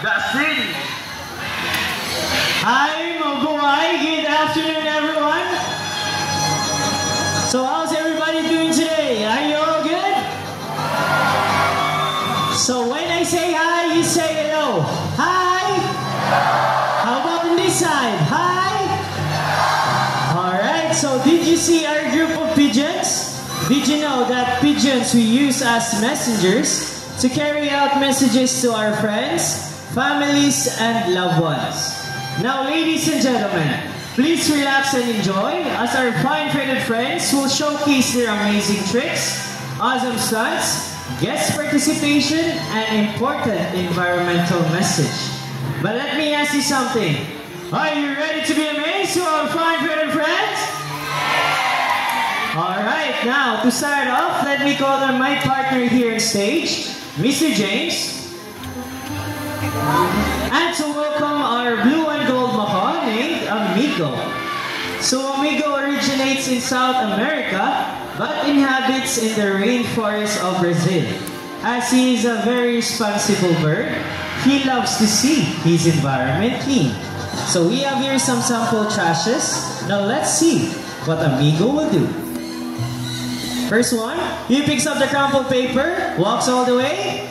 the city. Hi, mabuhay. Good afternoon, everyone. So how's everybody doing today? Are you all good? So when I say hi, you say hello. Hi. How about on this side? Hi. Alright, so did you see our group of pigeons? Did you know that pigeons we use as messengers to carry out messages to our friends, families, and loved ones? Now, ladies and gentlemen, please relax and enjoy as our fine-threaded friends will showcase their amazing tricks, awesome stunts, guest participation, and important environmental message. But let me ask you something. Are you ready to be amazed to our fine-threaded friends? Alright, now to start off, let me call on my partner here on stage, Mr. James. And to welcome our blue and gold macaw named Amigo. So Amigo originates in South America but inhabits in the rainforest of Brazil. As he is a very responsible bird, he loves to see his environment clean. So we have here some sample trashes. Now let's see what Amigo will do. First one, he picks up the crumpled paper, walks all the way,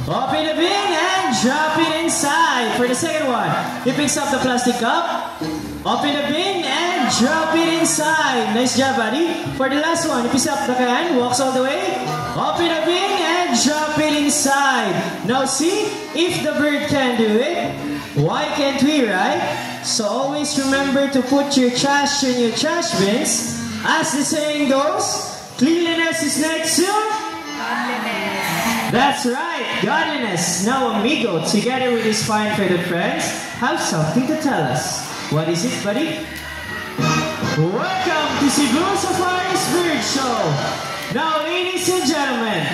open the bin and drop it inside. For the second one, he picks up the plastic cup, open the bin and drop it inside. Nice job, buddy. For the last one, he picks up the can, walks all the way, open the bin and drop it inside. Now see, if the bird can do it, why can't we, right? So always remember to put your trash in your trash bins. As the saying goes, cleanliness is next to godliness. That's right, godliness. Now Amigo, together with his fine-threaded friends, have something to tell us. What is it, buddy? Welcome to Cebu Safari's Bird Show. Now, ladies and gentlemen,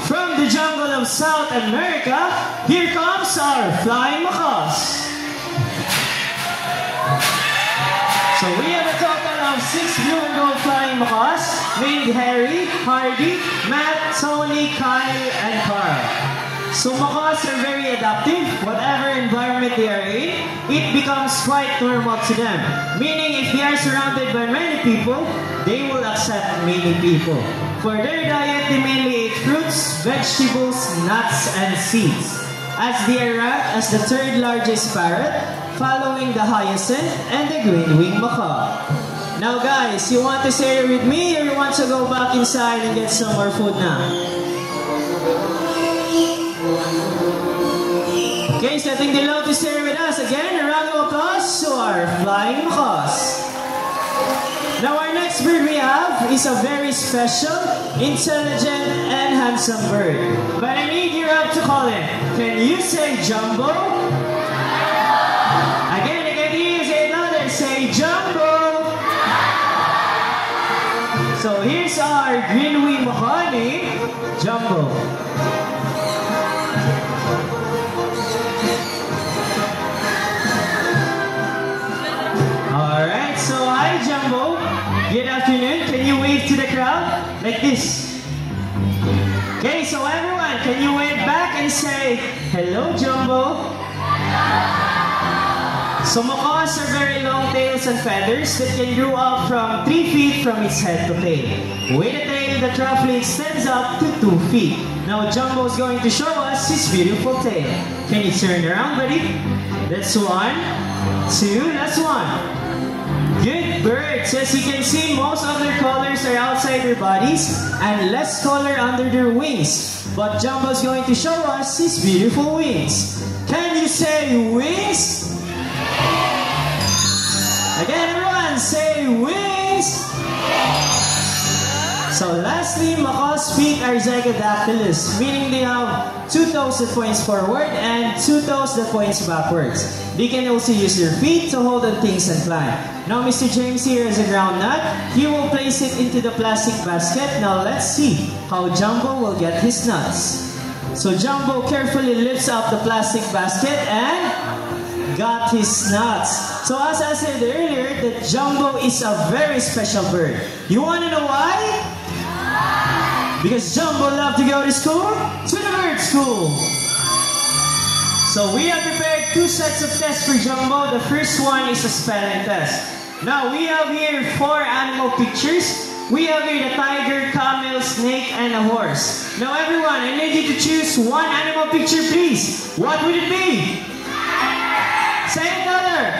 from the jungle of South America, here comes our flying macaws. So we have a total of 6 blue and gold flying macaws named Harry, Hardy, Matt, Tony, Kyle, and Carl. So macaws are very adaptive. Whatever environment they are in, it becomes quite normal to them. Meaning if they are surrounded by many people, they will accept many people. For their diet, they mainly eat fruits, vegetables, nuts, and seeds. As they are ranked as the third largest parrot, following the hyacinth and the green-winged macaw. Now guys, you want to stay here with me or you want to go back inside and get some more food now? Okay, so I think they'd love to stay with us. Again, a round of applause to our flying macaws. Now our next bird we have is a very special, intelligent, and handsome bird. But I need your help to call him. Can you say Jumbo? Again, I can hear you say another. Say Jumbo. So here's our green-winged macaw named Jumbo. Alright, so hi Jumbo. Good afternoon. Can you wave to the crowd? Like this. Okay, so everyone, can you wave back and say, hello Jumbo? So macaws are very long tails and feathers that can grow up from 3 feet from its head to tail, with a tail that roughly extends up to 2 feet. Now Jumbo is going to show us his beautiful tail. Can you turn around, buddy? That's 1, 2, that's 1. Good birds. As you can see, most of their colors are outside their bodies and less color under their wings. But Jumbo is going to show us his beautiful wings. Can you say wings? Again, everyone, say wings! So lastly, macaws' feet are zygodactylous, meaning they have 2 toes that points forward and 2 toes that points backwards. They can also use their feet to hold on things and climb. Now Mr. James here has a ground nut. He will place it into the plastic basket. Now let's see how Jumbo will get his nuts. So Jumbo carefully lifts up the plastic basket and got his nuts. So as I said earlier, that Jumbo is a very special bird. You want to know why? Because Jumbo loved to go to school, to the bird school. So we have prepared two sets of tests for Jumbo. The first one is a spelling test. Now we have here 4 animal pictures. We have here the tiger, camel, snake, and a horse. Now everyone, I need you to choose one animal picture, please. What would it be? Say it louder.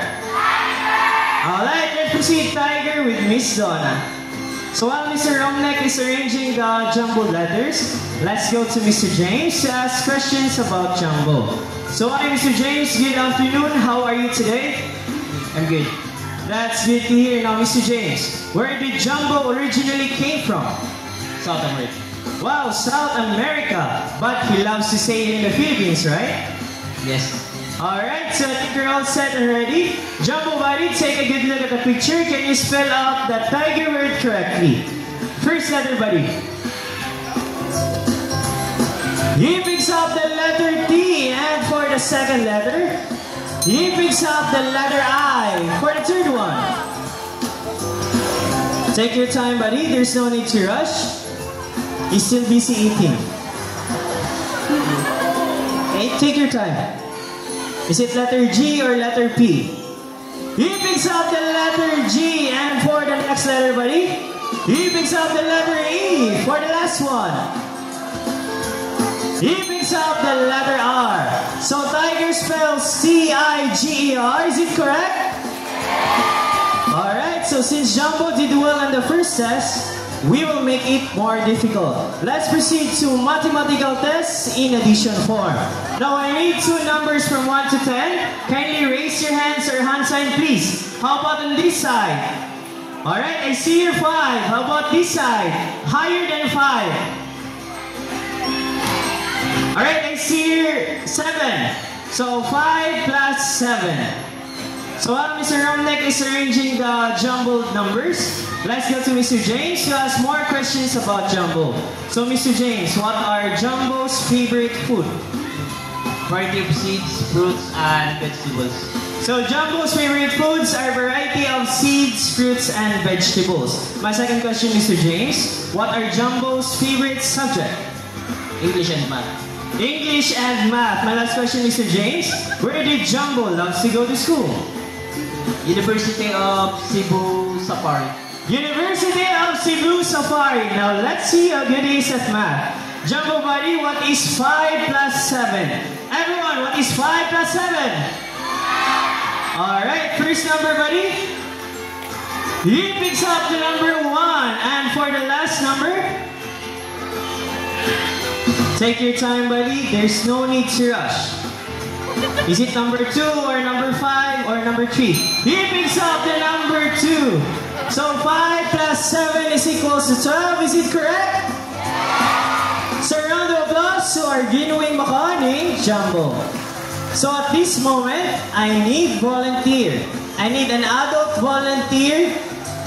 Alright, let's proceed. Tiger with Miss Donna. So while Mr. Romnek is arranging the jumbo letters, let's go to Mr. James to ask questions about Jumbo. So hi Mr. James, good afternoon. How are you today? I'm good. That's good to hear. Now Mr. James, where did Jumbo originally came from? South America. Wow, South America. But he loves to stay in the Philippines, right? Yes. Alright, so I think you're all set and ready. Jumbo buddy, take a good look at the picture. Can you spell out the tiger word correctly? First letter, buddy. He picks up the letter T, and for the second letter, he picks up the letter I. For the third one, take your time, buddy. There's no need to rush. He's still busy eating. Okay, take your time. Is it letter G or letter P? He picks up the letter G, and for the next letter, buddy, he picks up the letter E. For the last one, he picks up the letter R. So tiger spells T-I-G-E-R. Is it correct? Alright, so since Jumbo did well on the first test, we will make it more difficult. Let's proceed to mathematical tests in addition form. Now I need 2 numbers from 1 to 10. Kindly raise your hands or hand sign, please. How about on this side? Alright, I see your 5. How about this side? Higher than 5. Alright, I see your 7. So 5 plus 7. So while Mr. Romnek is arranging the jumbled numbers, let's go to Mr. James to ask more questions about Jumbo. So Mr. James, what are Jumbo's favorite food? Variety of seeds, fruits, and vegetables. So Jumbo's favorite foods are variety of seeds, fruits, and vegetables. My second question, Mr. James, what are Jumbo's favorite subject? English and math. English and math. My last question, Mr. James, where did Jumbo love to go to school? University of Cebu Safari. University of Cebu Safari. Now let's see how good he is at math. Jumbo buddy, what is 5 plus 7? Everyone, what is 5 plus 7? Alright, first number buddy. He picks up the number 1. And for the last number, take your time buddy, there's no need to rush. Is it number 2 or number 5 or number 3? He picks up the number 2. So 5 plus 7 is equals to 12. Is it correct? So round of applause to our ginuwing makaning, Jumbo. So at this moment, I need volunteer. I need an adult volunteer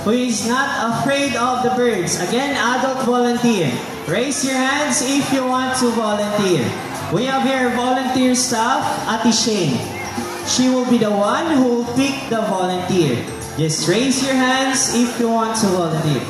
who is not afraid of the birds. Again, adult volunteer. Raise your hands if you want to volunteer. We have here volunteer staff, Ate Shane. She will be the one who will pick the volunteer. Just raise your hands if you want to volunteer.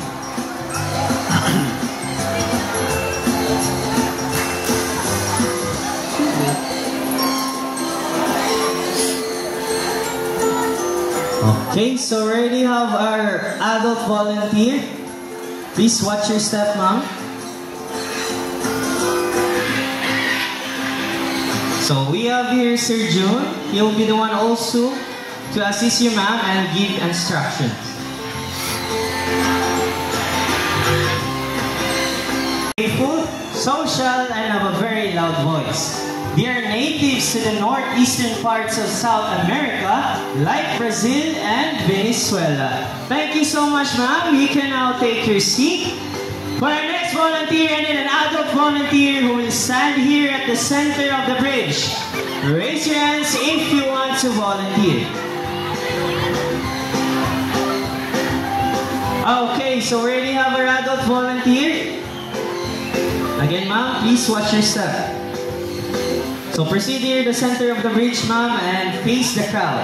Okay, so we already have our adult volunteer. Please watch your step, ma'am. So we have here Sir June. He will be the one also to assist you, ma'am, and give instructions. Playful, social, and have a very loud voice. They are natives to the northeastern parts of South America, like Brazil and Venezuela. Thank you so much, ma'am. You can now take your seat. For our next volunteer, I need an adult volunteer who will stand here at the center of the bridge. Raise your hands if you want to volunteer. Okay, so we already have our adult volunteer. Again, ma'am, please watch your step. So proceed here to the center of the bridge, ma'am, and face the crowd.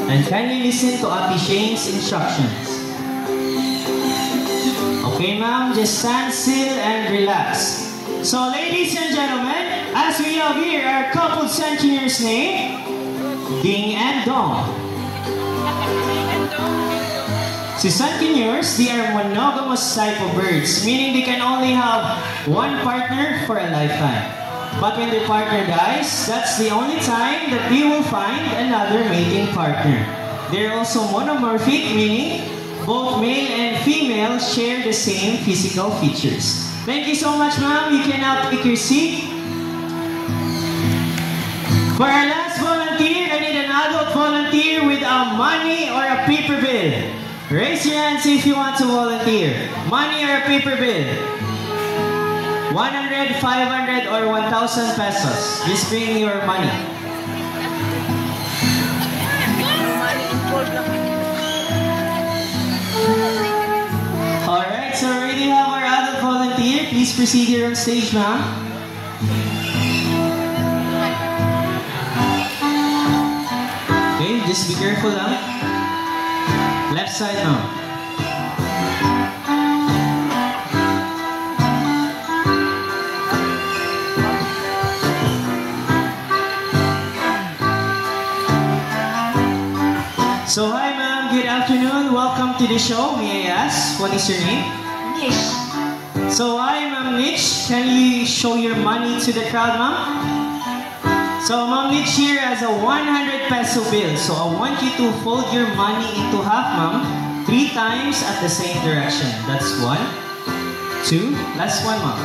And kindly listen to Ate Shane's instructions. Okay, ma'am, just stand still and relax. So, ladies and gentlemen, playful sentineur's name? Ding and Dong. Si sentineurs, they are monogamous type of birds, meaning they can only have one partner for a lifetime. But when their partner dies, that's the only time that they will find another mating partner. They're also monomorphic, meaning both male and female share the same physical features. Thank you so much, ma'am. You can now take your seat. For our last volunteer, I need an adult volunteer with a money or a paper bill. Raise your hands if you want to volunteer. Money or a paper bill? 100, 500, or 1,000 pesos. Just bring your money. Alright, so we already have our adult volunteer. Please proceed here on stage, ma'am. Okay, just be careful, huh? Left side now. So hi ma'am, good afternoon. Welcome to the show. May I ask, what is your name? Nish. So hi ma'am Nish, can you show your money to the crowd, ma'am? So Ma'am Niche here has a 100 peso bill. So I want you to fold your money into half, ma'am, 3 times at the same direction. That's 1, 2, last one, ma'am.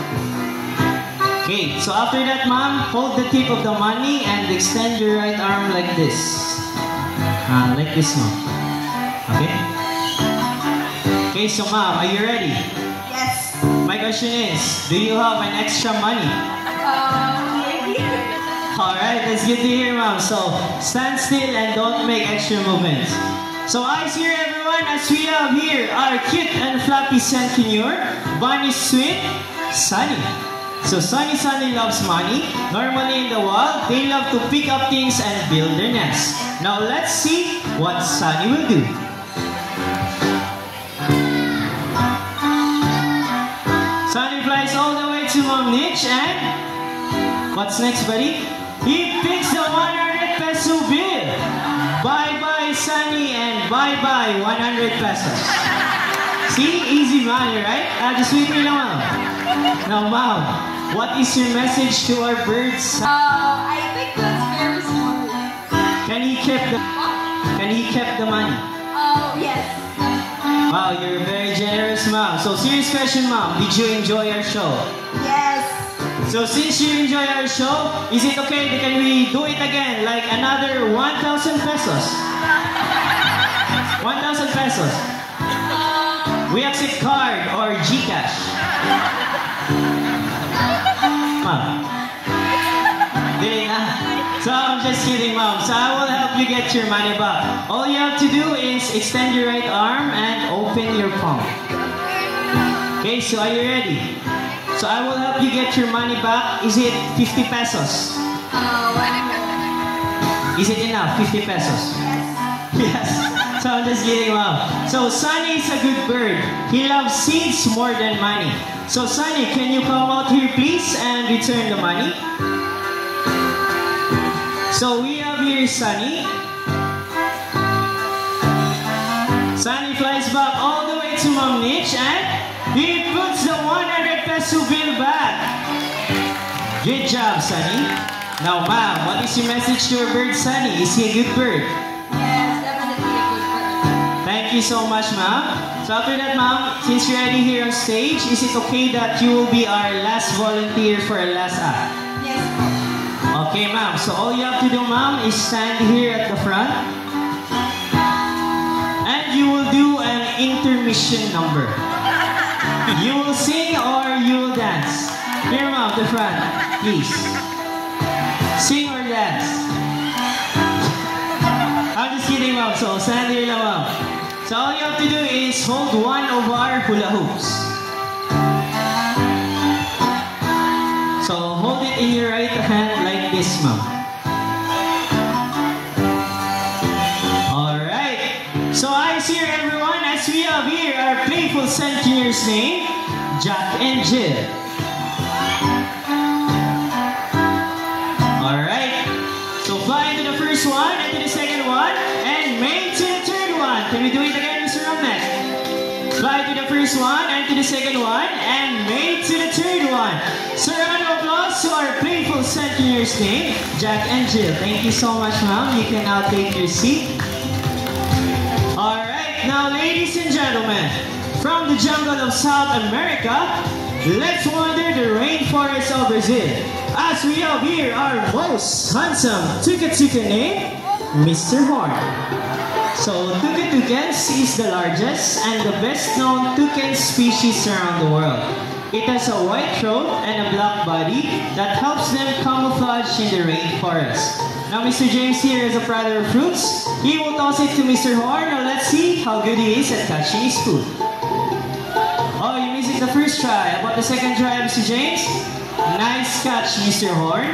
Okay, so after that, ma'am, fold the tip of the money and extend your right arm like this. Like this, ma'am. Okay? Okay, so ma'am, are you ready? Yes. My question is, do you have an extra money? Maybe. Alright, that's good to hear, ma'am. So, stand still and don't make extra movements. So, eyes here, everyone, as we have here our cute and fluffy sentineur, Bunny Sweet, Sunny. So, Sunny loves money. Normally in the wild, they love to pick up things and build their nest. Now, let's see what Sunny will do. Sunny flies all the way to Mom Niche and what's next, buddy? He picks the 100 peso bill. Bye-bye, Sunny, and bye-bye, 100 pesos. See? Easy money, right? Just wait me lang, ma'am. Now, ma'am, what is your message to our birds? I think that's very smart. Can he keep the money? Oh, yes. Wow, you're very generous, ma'am. So, serious question, ma'am. Did you enjoy our show? Yes. So since you enjoy our show, is it okay? Can we do it again? Like another 1,000 pesos? 1,000 pesos. We accept card or GCash. Ma'am. Dili na. So I'm just kidding, ma'am. So I will help you get your money back. All you have to do is extend your right arm and open your palm. Okay, so are you ready? So I will help you get your money back. Is it 50 pesos? Is it enough? 50 pesos? Yes. So I'm just kidding, ma'am. So Sunny is a good bird. He loves seeds more than money. So Sunny, can you come out here please and return the money? So we have here Sunny. Sunny flies back all the way to Mom Niche and he puts the 100 peso bill back. Good job, Sunny. Now, ma'am, what is your message to our bird, Sunny? Is he a good bird? Yes, definitely a good bird. Thank you so much, ma'am. So after that, ma'am, since you're already here on stage, is it okay that you will be our last volunteer for our last act? Yes. Okay, ma'am. So all you have to do, ma'am, is stand here at the front. And you will do an intermission number. You will sing or you will dance. Here, ma'am, the front, please. Sing or dance. I'm just kidding, ma'am. So, stand here lang, ma'am. So, all you have to do is hold one of our hula hoops. So, hold it in your right hand like this, ma'am. So eyes here, everyone, as we have here our playful sentineur's name, Jack and Jill. Alright, first one, and to the second one, and May to the third one. So round of applause to our playful centennials named Jack and Jill. Thank you so much, ma'am. You can now take your seat. Alright, now ladies and gentlemen, from the jungle of South America, let's wander the rainforest of Brazil. As we have here our most handsome tuca-tuca named Mr. Horn. So, tuca-tucans is the largest and the best known toucan species around the world. It has a white throat and a black body that helps them camouflage in the rainforest. Now, Mr. James here is a prowler of fruits. He will toss it to Mr. Horn. Now, let's see how good he is at catching his food. Oh, you missed it the first try. About the second try, Mr. James? Nice catch, Mr. Horn.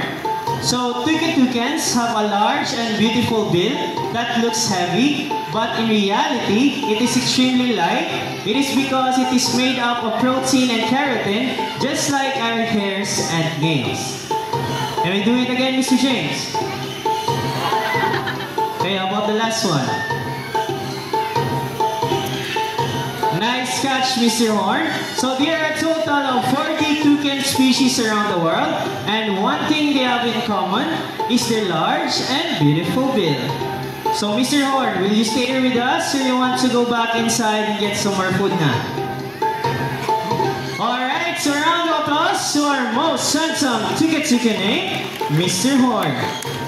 So, tuca-tucans have a large and beautiful bill that looks heavy, but in reality, it is extremely light. It is because it is made up of protein and keratin, just like our hairs and nails. Can we do it again, Mr. James? Okay, how about the last one? Nice catch, Mr. Horn. So there are a total of 40 toucan species around the world, and one thing they have in common is their large and beautiful bill. So Mr. Horn, will you stay here with us, or you want to go back inside and get some more food now? Alright, so round of applause to our most handsome tuca-tuca named Mr. Horn.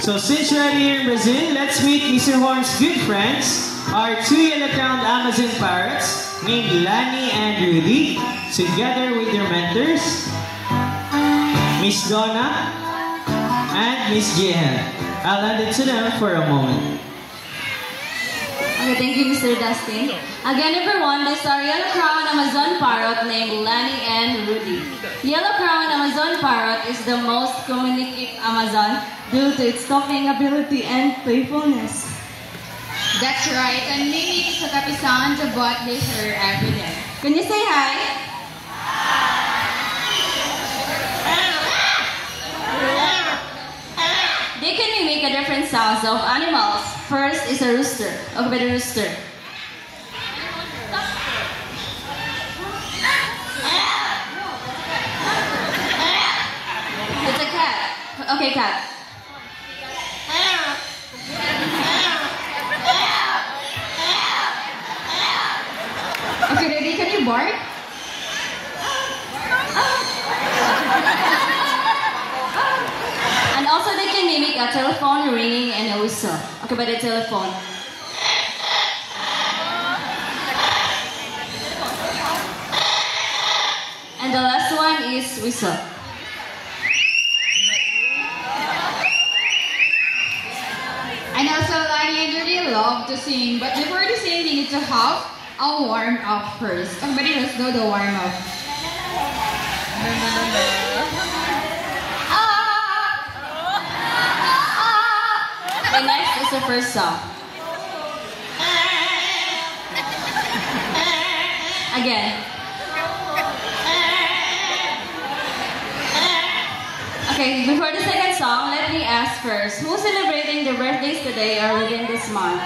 So since you're already here in Brazil, let's meet Mr. Horn's good friends, our two yellow-crowned Amazon parrots named Lani and Rudy, together with their mentors, Miss Donna and Miss Jehan. I'll hand it to them for a moment. Okay, thank you, Mr. Dustin. Again, everyone, this is our yellow-crowned Amazon parrot named Lani and Rudy. Yellow-crowned Amazon parrot is the most communicative Amazon due to its talking ability and playfulness. That's right, and Mimi is a kapisan to bought his hair every day. Can you say hi? They can mimic a different sounds of animals. First is a rooster. Okay, by the rooster. It's a cat. Okay, cat. Okay, ready? Can you bark? And also they can mimic a telephone ringing and a whistle. Okay, by the telephone. And the last one is whistle. And also, Lani and Rudy love to sing, but before the sing, we need to have a warm up first. Everybody, let's do the warm up. Okay, next is the first song. Again. Okay, before the second song, let me ask first, who's celebrating their birthdays today or within this month?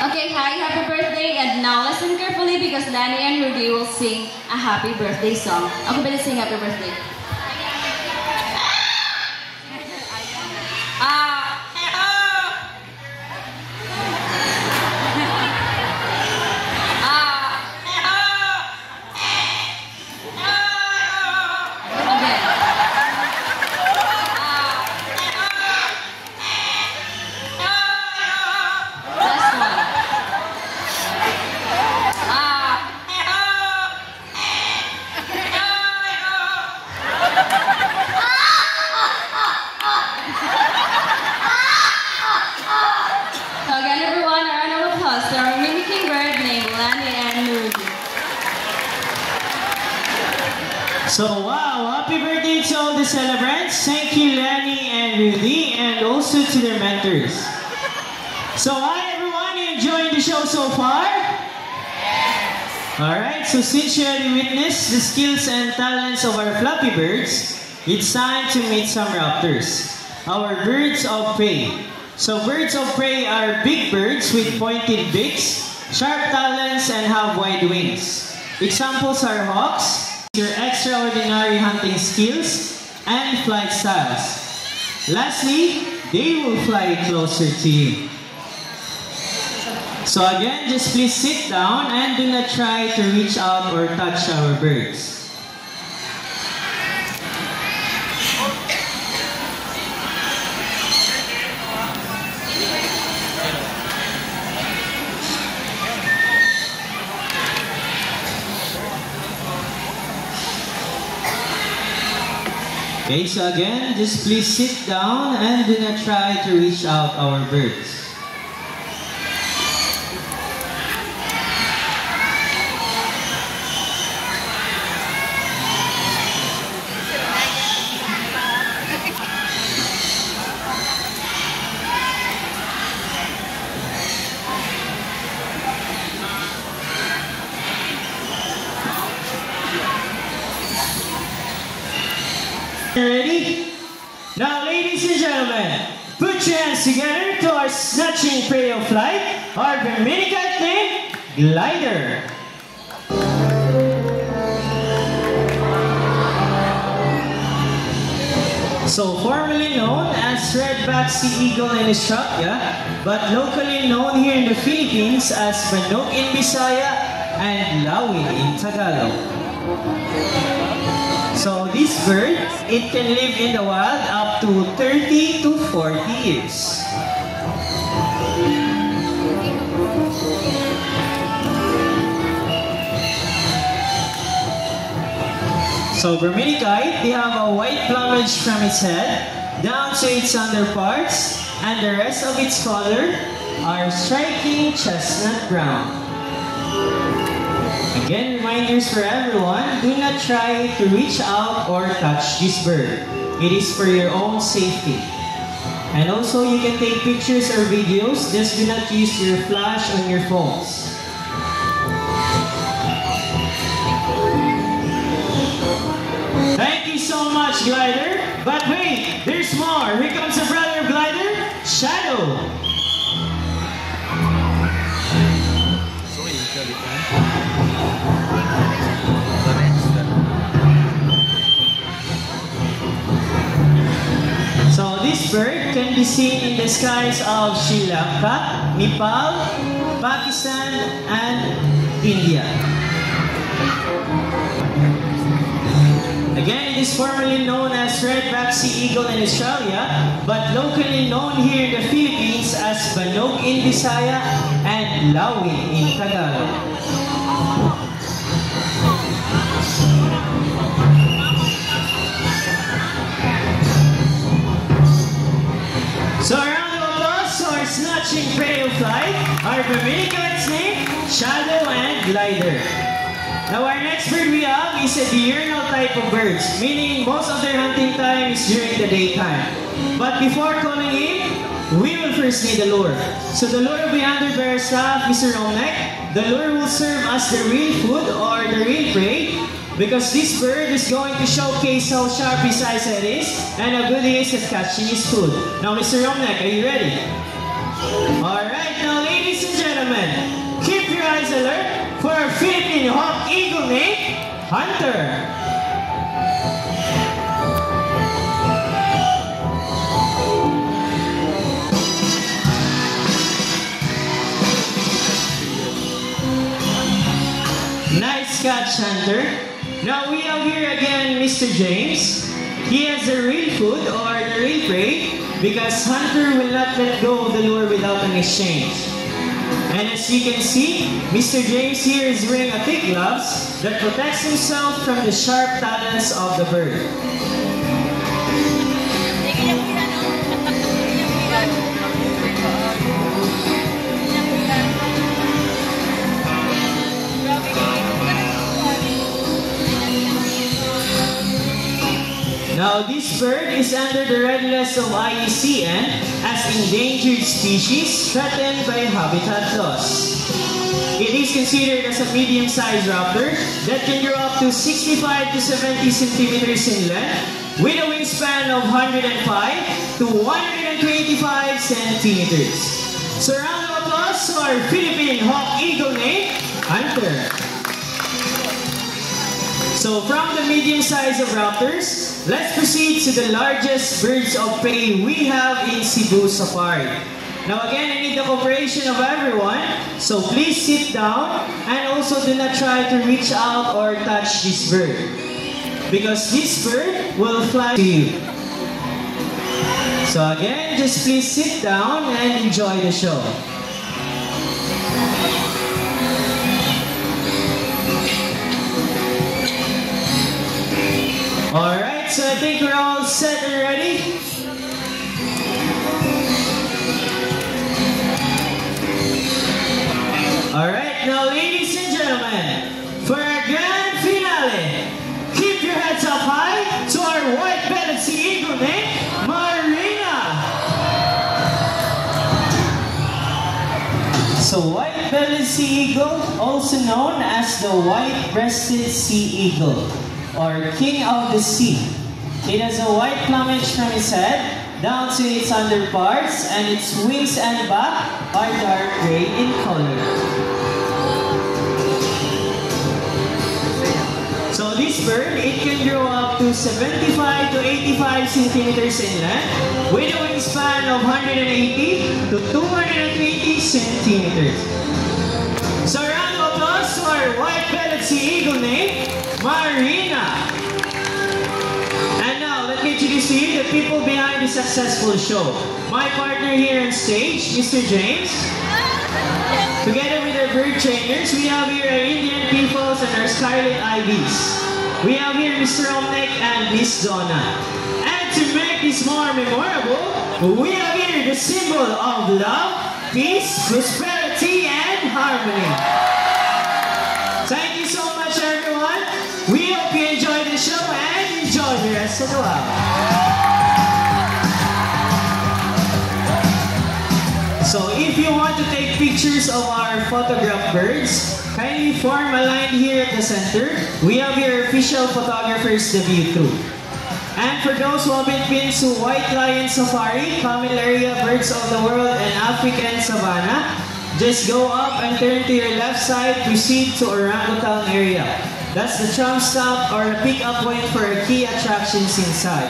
Okay, hi, happy birthday, and now listen carefully because Lani and Rudy will sing a happy birthday song. Okay, but let's sing happy birthday. So wow, happy birthday to all the celebrants. Thank you, Lani and Rudy, and also to their mentors. So hi everyone, you enjoying the show so far? Alright, so since you already witnessed the skills and talents of our Flappy Birds, it's time to meet some raptors, our birds of prey. So birds of prey are big birds with pointed beaks, sharp talons, and have wide wings. Examples are hawks, your extraordinary hunting skills, and flight styles. Lastly, they will fly closer to you. So again, just please sit down and do not try to reach out or touch our birds. Okay, so again, just please sit down and do not try to reach out our birds. Ready? Now, ladies and gentlemen, put your hands together to our snatching prey of flight, our Bermudicat named Glider. So, formerly known as Red-backed Sea Eagle in Australia, but locally known here in the Philippines as Manok in Bisaya and Lawi in Tagalog. So this bird, it can live in the wild up to 30 to 40 years. So Bermudicat, they have a white plumage from its head down to its underparts, and the rest of its color are striking chestnut brown. Again, reminders for everyone, do not try to reach out or touch this bird. It is for your own safety. And also, you can take pictures or videos, just do not use your flash on your phones. Thank you so much, Glider. But wait, there's more. Here comes a brother of Glider, Shadow. So this bird can be seen in the skies of Sri Lanka, Nepal, Pakistan, and India. Again, it is formerly known as Red-backed Sea Eagle in Australia, but locally known here in the Philippines as Manok in Bisaya and Lawi in Tagalog. So a round of applause to our snatching prey of flight, our Bermudicat's name, Shadow and Glider. Now our next bird we have is a diurnal type of birds, meaning most of their hunting time is during the daytime. But before calling in, we will first need the lure. So the lure will be handled by our staff, Mr. Romnek. The lure will serve as the real food or the real prey, because this bird is going to showcase how sharp his eyesight is and how good he is at catching his food. Now, Mr. Romnek, are you ready? Alright, now ladies and gentlemen, keep your eyes alert for our Philippine hawk eagle named Hunter. Nice catch, Hunter. Now we have here again Mr. James. He has the real food or the real prey because Hunter will not let go of the lure without an exchange. And as you can see, Mr. James here is wearing a thick gloves that protects himself from the sharp talons of the bird. Now, this bird is under the red list of IUCN as endangered species threatened by habitat loss. It is considered as a medium-sized raptor that can grow up to 65 to 70 centimeters in length with a wingspan of 105 to 125 centimeters. So, round of applause to our Philippine hawk eagle named Hunter. So from the medium size of raptors, let's proceed to the largest birds of prey we have in Cebu Safari. Now again, I need the cooperation of everyone, so please sit down and also do not try to reach out or touch this bird, because this bird will fly to you. So again, just please sit down and enjoy the show. Alright, so I think we're all set and ready. Alright, now ladies and gentlemen, for our grand finale, keep your heads up high to our white-bellied sea eagle named Marina. So white-bellied sea eagle, also known as the white-breasted sea eagle, or king of the sea. It has a white plumage from its head down to its underparts, and its wings and back are dark gray in color. So this bird, it can grow up to 75 to 85 centimeters in length with a wingspan of 180 to 220 centimeters. So a round of applause to our white-bellied sea eagle named Marina. And now, let me introduce to you the people behind the successful show. My partner here on stage, Mr. James. Together with our bird trainers, we have here our Indian peoples and our Scarlet Ivies. We have here Mr. Omnek and Miss Donna. And to make this more memorable, we have here the symbol of love, peace, prosperity, and harmony. Thank you so much, everyone. We hope you enjoy the show and enjoy the rest of the while. So if you want to take pictures of our photographed birds, kindly form a line here at the center. We have your official photographers debut too. And for those who haven't been to White Lion Safari, common area birds of the world and African savanna, just go up and turn to your left side, proceed to Orangutan area. That's the tram stop or the pick-up point for our key attractions inside.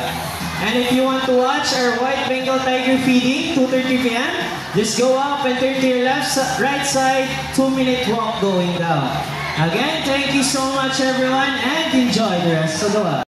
And if you want to watch our white Bengal tiger feeding, 2:30 p.m., just go up and turn to your right side, 2-minute walk going down. Again, thank you so much everyone and enjoy the rest of the while.